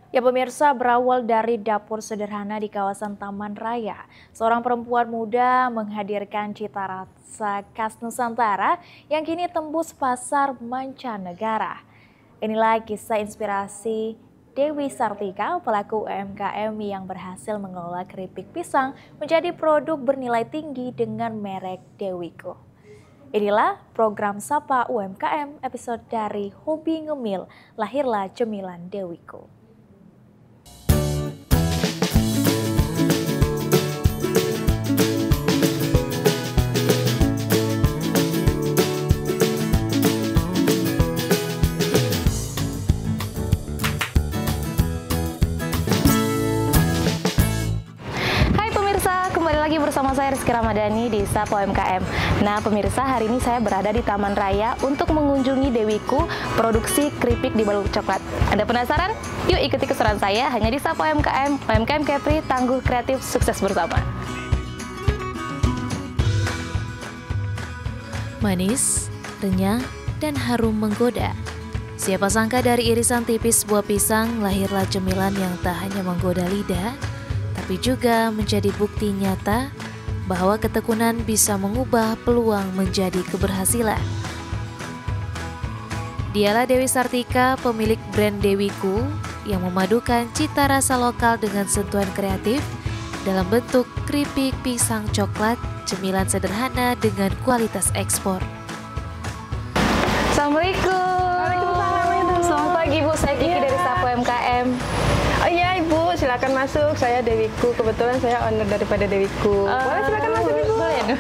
Ya pemirsa, berawal dari dapur sederhana di kawasan Taman Raya, seorang perempuan muda menghadirkan cita rasa khas Nusantara yang kini tembus pasar mancanegara. Inilah kisah inspirasi Dewi Sartika, pelaku UMKM yang berhasil mengelola keripik pisang menjadi produk bernilai tinggi dengan merek Dewiku. Inilah program Sapa UMKM episode dari Hobi Ngemil, lahirlah cemilan Dewiku. Bersama saya Rizky Ramadhani di Sapa UMKM. Nah pemirsa, hari ini saya berada di Taman Raya untuk mengunjungi Dewiku, produksi keripik di balut coklat. Anda penasaran? Yuk ikuti keseruan saya hanya di Sapa UMKM. UMKM Kepri, tangguh kreatif, sukses bersama. Manis, renyah, dan harum menggoda. Siapa sangka dari irisan tipis buah pisang lahirlah cemilan yang tak hanya menggoda lidah, tapi juga menjadi bukti nyata bahwa ketekunan bisa mengubah peluang menjadi keberhasilan. Dialah Dewi Sartika, pemilik brand Dewiku, yang memadukan cita rasa lokal dengan sentuhan kreatif dalam bentuk keripik pisang coklat, cemilan sederhana dengan kualitas ekspor. Assalamualaikum. Waalaikumsalam. Selamat pagi Bu, saya Kiki dari Sapa UMKM. Oh iya Ibu, silakan masuk. Saya Dewiku. Kebetulan saya owner daripada Dewiku. Boleh silakan masuk Ibu. Boleh.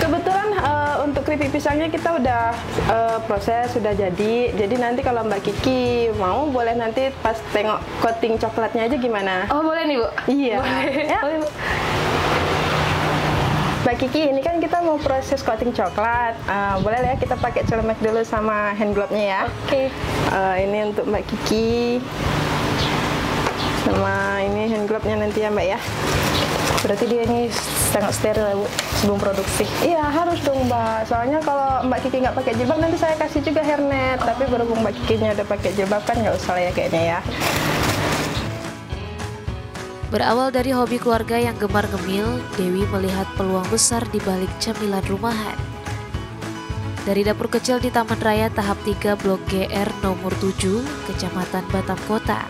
Kebetulan untuk keripik pisangnya kita udah proses, sudah jadi. Jadi nanti kalau Mbak Kiki mau, boleh nanti pas tengok coating coklatnya aja gimana? Oh boleh nih Bu? Iya. Boleh. Ya. Boleh Bu. Mbak Kiki, ini kan kita mau proses coating coklat. Boleh ya kita pakai celemek dulu sama hand glove-nya ya. Oke. Ini untuk Mbak Kiki. Sama ini hand glove-nya nanti ya Mbak ya. Berarti dia ini sangat steril ya Bu, sebelum produksi? Iya harus dong Mbak. Soalnya kalau Mbak Kiki nggak pakai jilbab nanti saya kasih juga hairnet. Tapi berhubung Mbak Kikinya udah pakai jilbab kan nggak usah lah ya kayaknya ya. Berawal dari hobi keluarga yang gemar ngemil, Dewi melihat peluang besar di balik cemilan rumahan. Dari dapur kecil di Taman Raya tahap 3 Blok GR nomor 7, Kecamatan Batam Kota,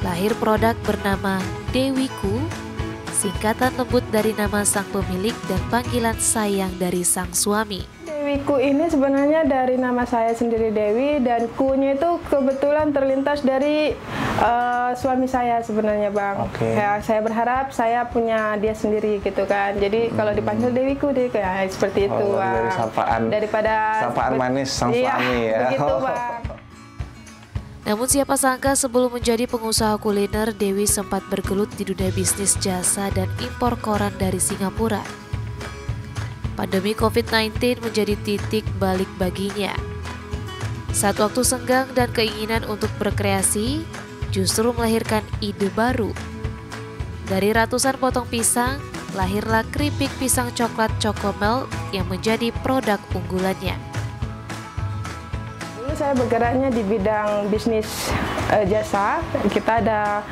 lahir produk bernama Dewiku, singkatan lembut dari nama sang pemilik dan panggilan sayang dari sang suami. Dewiku ini sebenarnya dari nama saya sendiri Dewi, dan ku-nya itu kebetulan terlintas dari suami saya sebenarnya Bang. Ya, saya berharap saya punya dia sendiri gitu kan. Jadi kalau dipanggil Dewiku, dia kayak seperti itu Bang. Dari sapaan, sapaan manis sang suami ya. Begitu Bang. Namun siapa sangka sebelum menjadi pengusaha kuliner, Dewi sempat bergelut di dunia bisnis jasa dan impor koran dari Singapura. Pandemi COVID-19 menjadi titik balik baginya. Saat waktu senggang dan keinginan untuk berkreasi, justru melahirkan ide baru. Dari ratusan potong pisang, lahirlah keripik pisang coklat Choco-Melt yang menjadi produk unggulannya. Dulu saya bergeraknya di bidang bisnis jasa. Kita ada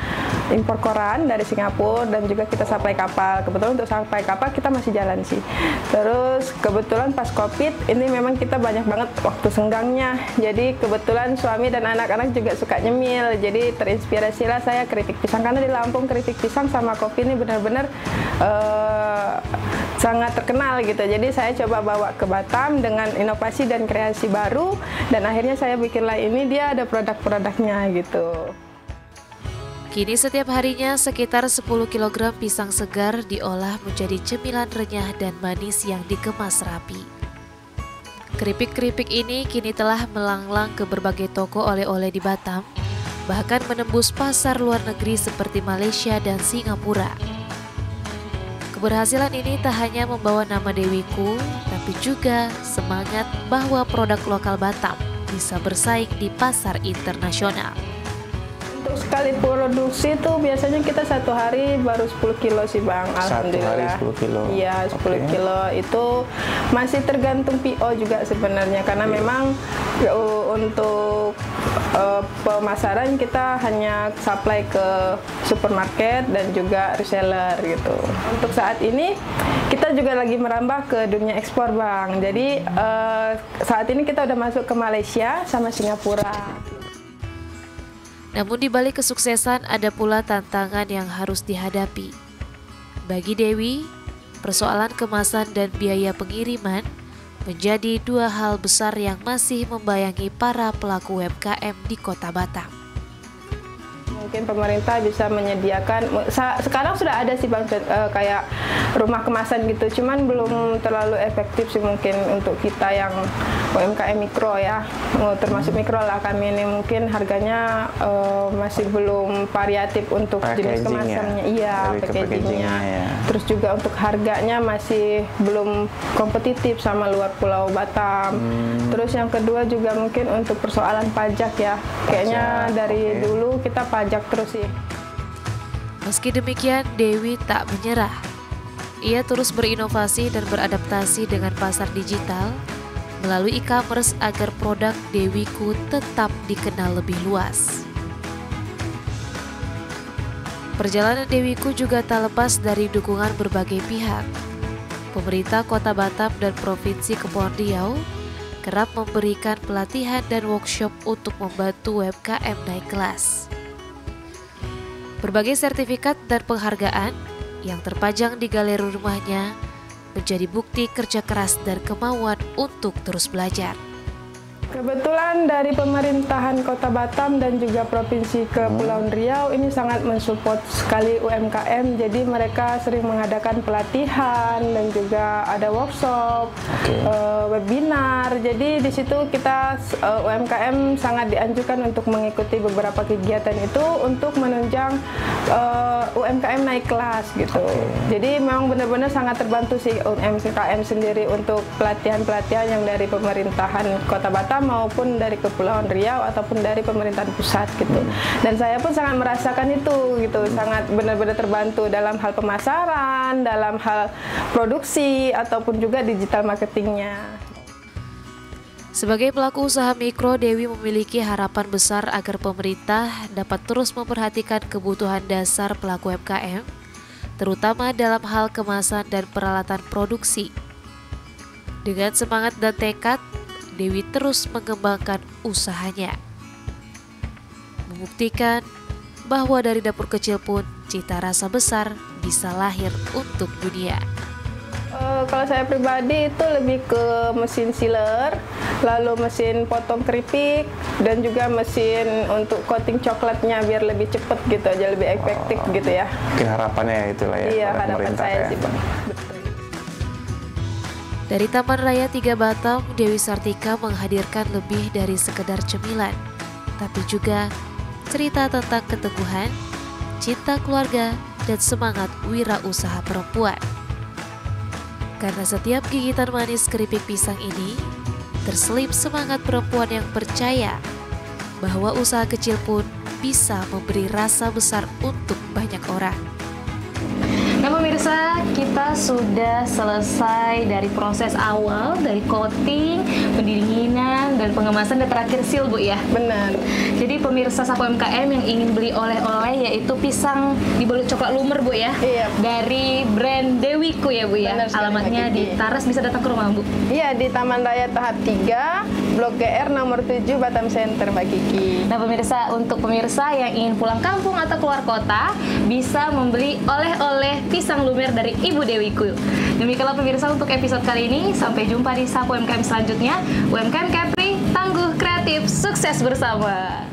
impor koran dari Singapura dan juga kita sampai kapal. Kebetulan untuk sampai kapal kita masih jalan sih. Terus kebetulan pas COVID ini memang kita banyak banget waktu senggangnya. Jadi kebetulan suami dan anak-anak juga suka nyemil. Jadi terinspirasilah saya keripik pisang, karena di Lampung keripik pisang sama kopi ini benar-benar sangat terkenal gitu. Jadi saya coba bawa ke Batam dengan inovasi dan kreasi baru, dan akhirnya saya bikinlah ini, dia ada produk-produknya gitu. Kini setiap harinya sekitar 10 kg pisang segar diolah menjadi cemilan renyah dan manis yang dikemas rapi. Keripik-keripik ini kini telah melanglang ke berbagai toko oleh-oleh di Batam, bahkan menembus pasar luar negeri seperti Malaysia dan Singapura. Keberhasilan ini tak hanya membawa nama Dewiku, tapi juga semangat bahwa produk lokal Batam bisa bersaing di pasar internasional. Untuk sekali produksi itu biasanya kita satu hari baru 10 kilo sih Bang, alhamdulillah. Satu hari 10 kilo? Iya, 10 kilo itu masih tergantung PO juga sebenarnya, karena memang untuk pemasaran kita hanya supply ke supermarket dan juga reseller gitu. Untuk saat ini kita juga lagi merambah ke dunia ekspor, Bang. Jadi saat ini kita udah masuk ke Malaysia sama Singapura. Namun di balik kesuksesan ada pula tantangan yang harus dihadapi. Bagi Dewi, persoalan kemasan dan biaya pengiriman menjadi dua hal besar yang masih membayangi para pelaku UMKM di Kota Batam. Mungkin pemerintah bisa menyediakan, sekarang sudah ada sih Bang, kayak rumah kemasan gitu, cuman belum terlalu efektif sih mungkin untuk kita yang UMKM mikro ya, termasuk mikro lah kami ini, mungkin harganya masih belum variatif untuk jenis kemasannya, iya packagingnya, ya. Terus juga untuk harganya masih belum kompetitif sama luar Pulau Batam. Terus yang kedua juga mungkin untuk persoalan pajak ya, kayaknya dari dulu kita pajak terus sih. Meski demikian, Dewi tak menyerah. Ia terus berinovasi dan beradaptasi dengan pasar digital melalui e-commerce agar produk Dewiku tetap dikenal lebih luas. Perjalanan Dewiku juga tak lepas dari dukungan berbagai pihak. Pemerintah Kota Batam dan Provinsi Kepulauan Riau kerap memberikan pelatihan dan workshop untuk membantu UMKM naik kelas. Berbagai sertifikat dan penghargaan yang terpajang di galeri rumahnya menjadi bukti kerja keras dan kemauan untuk terus belajar. Kebetulan dari pemerintahan Kota Batam dan juga Provinsi Kepulauan Riau ini sangat mensupport sekali UMKM, jadi mereka sering mengadakan pelatihan dan juga ada workshop, webinar. Jadi di situ kita UMKM sangat dianjurkan untuk mengikuti beberapa kegiatan itu untuk menunjang UMKM naik kelas gitu. Jadi memang benar-benar sangat terbantu sih UMKM sendiri untuk pelatihan-pelatihan yang dari pemerintahan Kota Batam maupun dari Kepulauan Riau ataupun dari pemerintahan pusat gitu. Dan saya pun sangat merasakan itu gitu, sangat benar-benar terbantu dalam hal pemasaran, dalam hal produksi ataupun juga digital marketingnya. Sebagai pelaku usaha mikro, Dewi memiliki harapan besar agar pemerintah dapat terus memperhatikan kebutuhan dasar pelaku UMKM, terutama dalam hal kemasan dan peralatan produksi. Dengan semangat dan tekad, Dewi terus mengembangkan usahanya, membuktikan bahwa dari dapur kecil pun cita rasa besar bisa lahir untuk dunia. Kalau saya pribadi itu lebih ke mesin sealer, lalu mesin potong keripik, dan juga mesin untuk coating coklatnya biar lebih cepat gitu aja, lebih efektif gitu ya. Mungkin harapannya itulah ya. Iya, harapan saya sih Bang. Dari Taman Raya 3 Batam, Dewi Sartika menghadirkan lebih dari sekedar cemilan, tapi juga cerita tentang keteguhan, cinta keluarga, dan semangat wirausaha perempuan. Karena setiap gigitan manis keripik pisang ini terselip semangat perempuan yang percaya bahwa usaha kecil pun bisa memberi rasa besar untuk banyak orang. Nah pemirsa, kita sudah selesai dari proses awal, dari coating, pendinginan, dan pengemasan, dan terakhir seal Bu ya? Benar. Jadi pemirsa Sapa UMKM yang ingin beli oleh-oleh yaitu pisang dibalut coklat lumer Bu ya? Iya. Dari brand Dewiku ya Bu ya? Benar sekali, Alamatnya Mbak di Kiki. Taras, bisa datang ke rumah Bu? Iya, di Taman Raya Tahap 3, Blok GR nomor 7 Batam Center, Mbak Kiki. Nah pemirsa, untuk pemirsa yang ingin pulang kampung atau keluar kota, bisa membeli oleh-oleh pisang lumer dari Ibu Dewiku. Demikianlah pemirsa untuk episode kali ini. Sampai jumpa di Sapa UMKM selanjutnya. UMKM Kepri, tangguh, kreatif, sukses bersama.